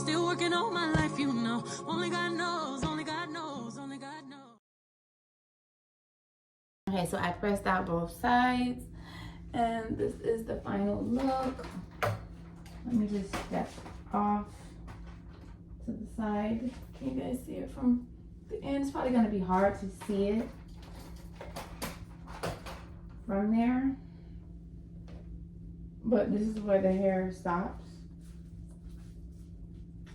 Still working all my life, you know. Only God knows, only God knows, only God knows. Okay, so I pressed out both sides, and this is the final look. Let me just step off to the side. Can you guys see it from the end? It's probably gonna be hard to see it from there, but this is where the hair stops.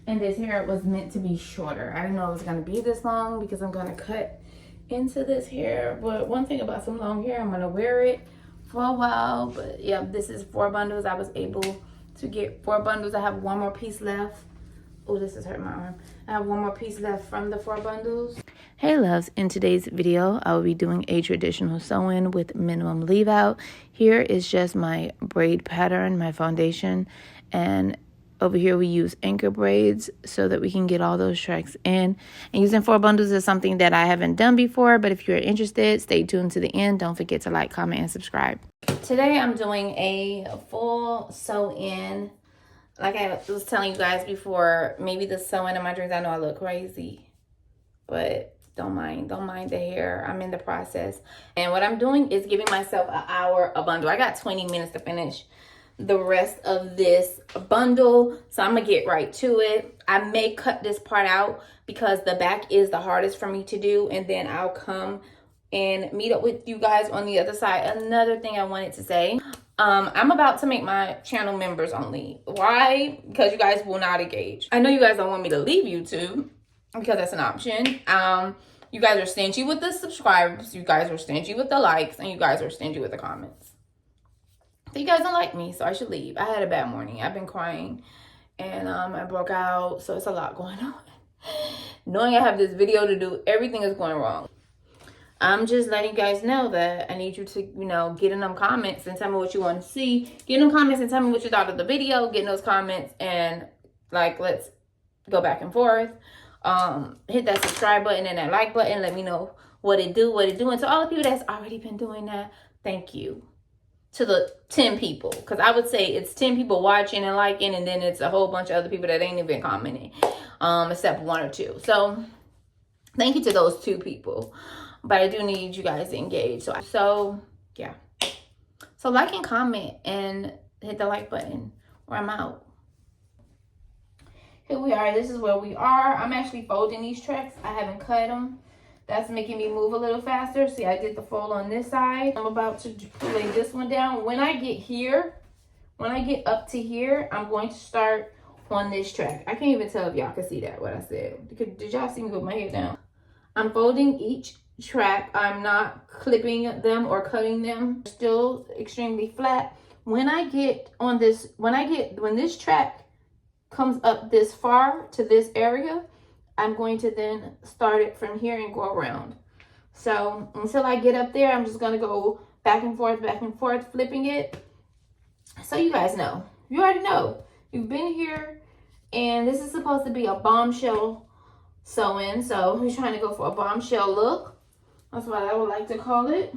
And this hair was meant to be shorter. I didn't know it was gonna be this long because I'm gonna cut into this hair. But one thing about some long hair, I'm gonna wear it for a while. But yeah, this is 4 bundles. I was able to get 4 bundles. I have one more piece left. Oh, this is hurting my arm. I have one more piece left from the 4 bundles. Hey loves, in today's video, I will be doing a traditional sew-in with minimum leave out. Here is just my braid pattern, my foundation, and over here we use anchor braids so that we can get all those tracks in. And using 4 bundles is something that I haven't done before, but if you're interested, stay tuned to the end. Don't forget to like, comment, and subscribe. Today I'm doing a full sew-in. Like I was telling you guys before, maybe the sewing in my dreams, I know I look crazy, but don't mind the hair. I'm in the process. And what I'm doing is giving myself an hour a bundle. I got 20 minutes to finish the rest of this bundle, so I'm gonna get right to it. I may cut this part out because the back is the hardest for me to do, and then I'll come and meet up with you guys on the other side. Another thing I wanted to say, I'm about to make my channel members only. Why? Because you guys will not engage. I know you guys don't want me to leave YouTube because that's an option. You guys are stingy with the subscribers, you guys are stingy with the likes, and you guys are stingy with the comments. So you guys don't like me, so I should leave. I had a bad morning. I've been crying, and I broke out, so it's a lot going on. Knowing I have this video to do, everything is going wrong. I'm just letting you guys know that I need you to, you know, get in them comments and tell me what you want to see. Get in them comments and tell me what you thought of the video. Get in those comments and, like, let's go back and forth. Hit that subscribe button and that like button. Let me know what it do. And to all the people that's already been doing that, thank you. To the 10 people, because I would say it's 10 people watching and liking, and then it's a whole bunch of other people that ain't even commenting, except 1 or 2. So thank you to those 2 people, but I do need you guys to engage. So yeah, so like and comment and hit the like button, or I'm out. Here we are. This is where we are. I'm actually folding these tracks. I haven't cut them. That's making me move a little faster. See, I did the fold on this side. I'm about to lay this one down. When I get here, when I get up to here, I'm going to start on this track. I can't even tell if y'all can see that, what I said. Did y'all see me with my hair down? I'm folding each track. I'm not clipping them or cutting them. Still extremely flat. When this track comes up this far to this area, I'm going to then start it from here and go around. So until I get up there, I'm just going to go back and forth, flipping it. So you guys know. You already know. You've been here, and this is supposed to be a bombshell sew-in. So we're trying to go for a bombshell look. That's what I would like to call it.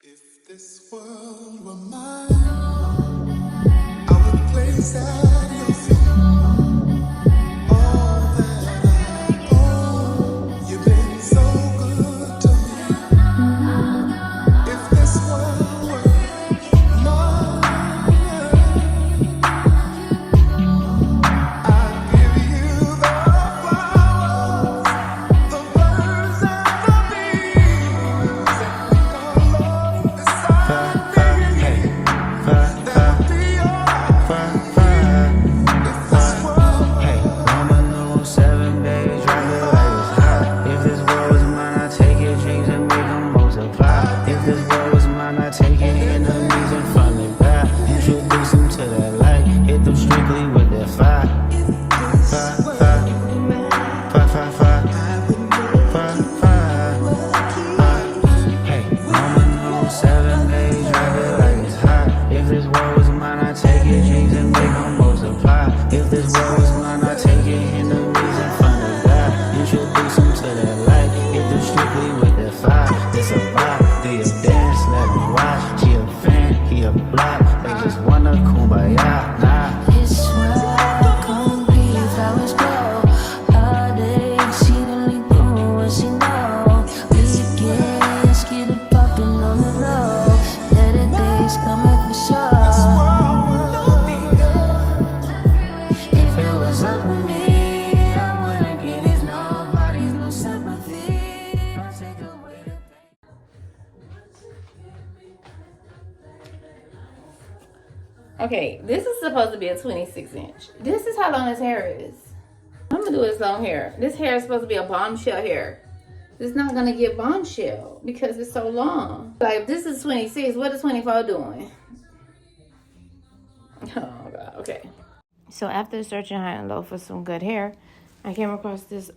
If this world were mine, I would place at your feet. Okay, this is supposed to be a 26 inch. This is how long his hair is. I'm gonna do his long hair. This hair is supposed to be a bombshell hair. It's not gonna get bombshell because it's so long. Like, if this is 26, what is 24 doing? Oh God, okay. So after searching high and low for some good hair, I came across this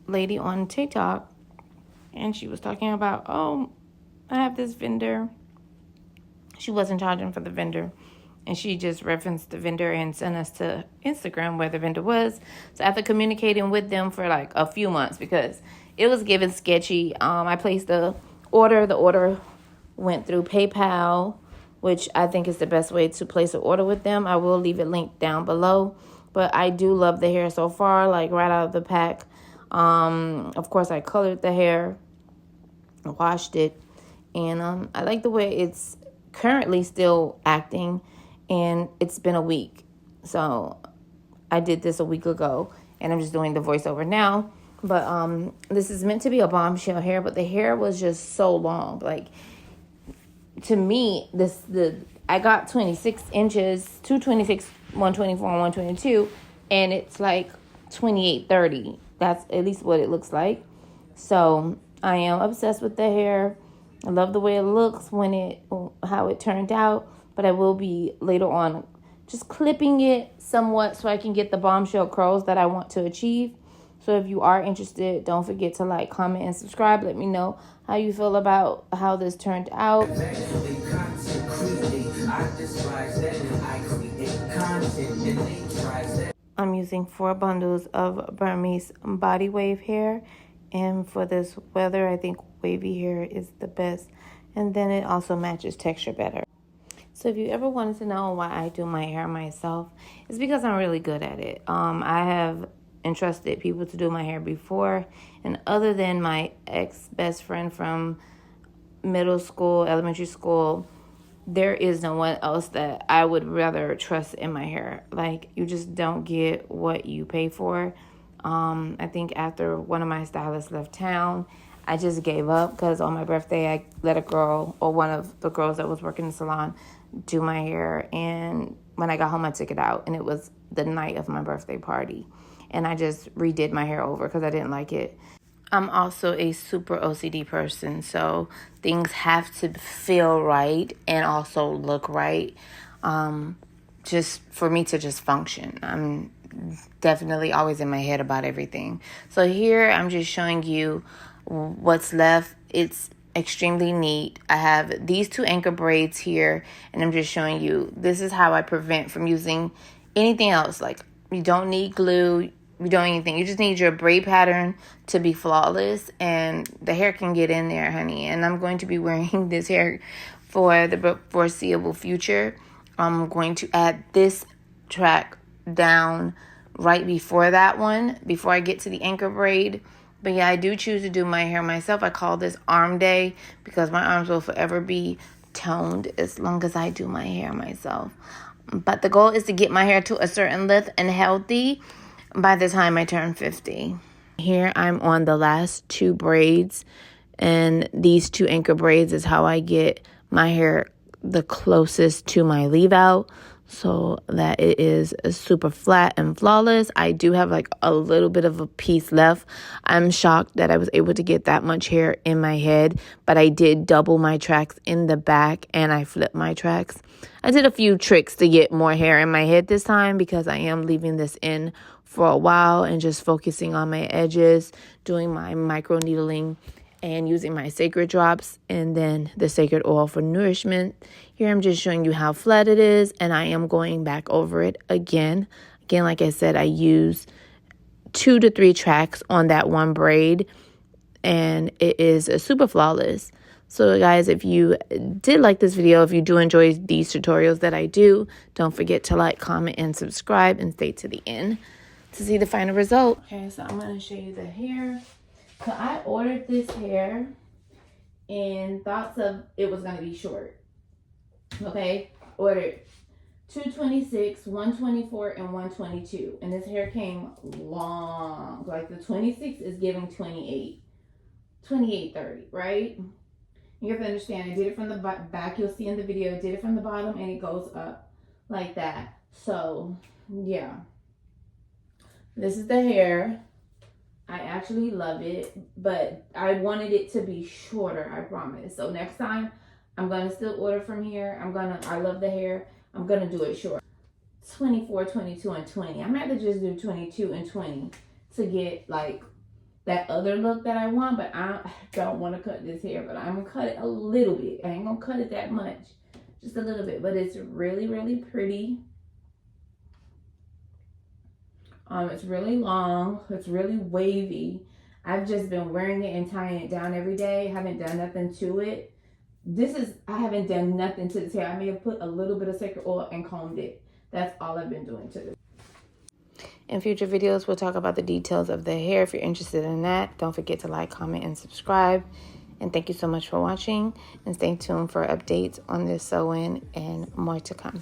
lady on TikTok, and she was talking about, oh, I have this vendor. She wasn't charging for the vendor, and she just referenced the vendor and sent us to Instagram where the vendor was. So after communicating with them for like a few months, because it was given sketchy, I placed the order. The order went through PayPal, which I think is the best way to place an order with them. I will leave it linked down below. But I do love the hair so far, like right out of the pack. Of course, I colored the hair, washed it, and I like the way it's currently still acting, and it's been a week. So I did this a week ago, and I'm just doing the voiceover now. But this is meant to be a bombshell hair, but the hair was just so long. Like, to me, I got 26 inches, 226, 124, and 122, and it's like 28, 30. That's at least what it looks like. So I am obsessed with the hair. I love the way it looks how it turned out, but I will be later on just clipping it somewhat so I can get the bombshell curls that I want to achieve. So if you are interested, don't forget to like, comment, and subscribe. Let me know how you feel about how this turned out. I'm using 4 bundles of Burmese body wave hair. And for this weather, I think wavy hair is the best. And then it also matches texture better. So if you ever wanted to know why I do my hair myself, it's because I'm really good at it. I have entrusted people to do my hair before, and other than my ex-best friend from middle school, elementary school, there is no one else that I would rather trust in my hair. Like, you just don't get what you pay for. I think after one of my stylists left town, I just gave up because on my birthday, I let a girl, or one of the girls that was working in the salon, do my hair. And when I got home, I took it out, and it was the night of my birthday party. And I just redid my hair over because I didn't like it. I'm also a super OCD person, so things have to feel right and also look right, just for me to just function. I'm definitely always in my head about everything. So here I'm just showing you what's left. It's extremely neat. I have these 2 anchor braids here, and I'm just showing you this is how I prevent from using anything else. Like, you don't need glue, you don't need anything. You just need your braid pattern to be flawless, and the hair can get in there, honey. And I'm going to be wearing this hair for the foreseeable future. I'm going to add this track down right before that one, before I get to the anchor braid. But yeah, I do choose to do my hair myself. I call this arm day because my arms will forever be toned as long as I do my hair myself. But the goal is to get my hair to a certain length and healthy by the time I turn 50. Here I'm on the last 2 braids, and these 2 anchor braids is how I get my hair the closest to my leave out, so that it is super flat and flawless. I do have like a little bit of a piece left. I'm shocked that I was able to get that much hair in my head, but I did double my tracks in the back, and I flipped my tracks. I did a few tricks to get more hair in my head this time because I am leaving this in for a while and just focusing on my edges, doing my micro needling, and using my sacred drops and then the sacred oil for nourishment. Here I'm just showing you how flat it is, and I am going back over it again. Again, like I said, I use 2 to 3 tracks on that one braid, and it is super flawless. So guys, if you did like this video, if you do enjoy these tutorials that I do, don't forget to like, comment, and subscribe, and stay to the end to see the final result. Okay, so I'm going to show you the hair. So I ordered this hair in thoughts of it was going to be short. Okay, ordered 226, 124, and 122. And this hair came long. Like, the 26 is giving 28, 30, right? You have to understand, I did it from the back. You'll see in the video, I did it from the bottom, and it goes up like that. So yeah, this is the hair. I actually love it, but I wanted it to be shorter, I promise. So next time I'm gonna still order from here. I love the hair. I'm gonna do it short. 24, 22, and 20. I'm gonna have to just do 22 and 20 to get like that other look that I want, but I don't want to cut this hair, but I'm gonna cut it a little bit. I ain't gonna cut it that much, just a little bit, but it's really, really pretty. It's really long. It's really wavy. I've just been wearing it and tying it down every day. Haven't done nothing to it. I haven't done nothing to this hair. I may have put a little bit of sacred oil and combed it. That's all I've been doing to this. In future videos, we'll talk about the details of the hair. If you're interested in that, don't forget to like, comment, and subscribe. And thank you so much for watching. And stay tuned for updates on this sew-in and more to come.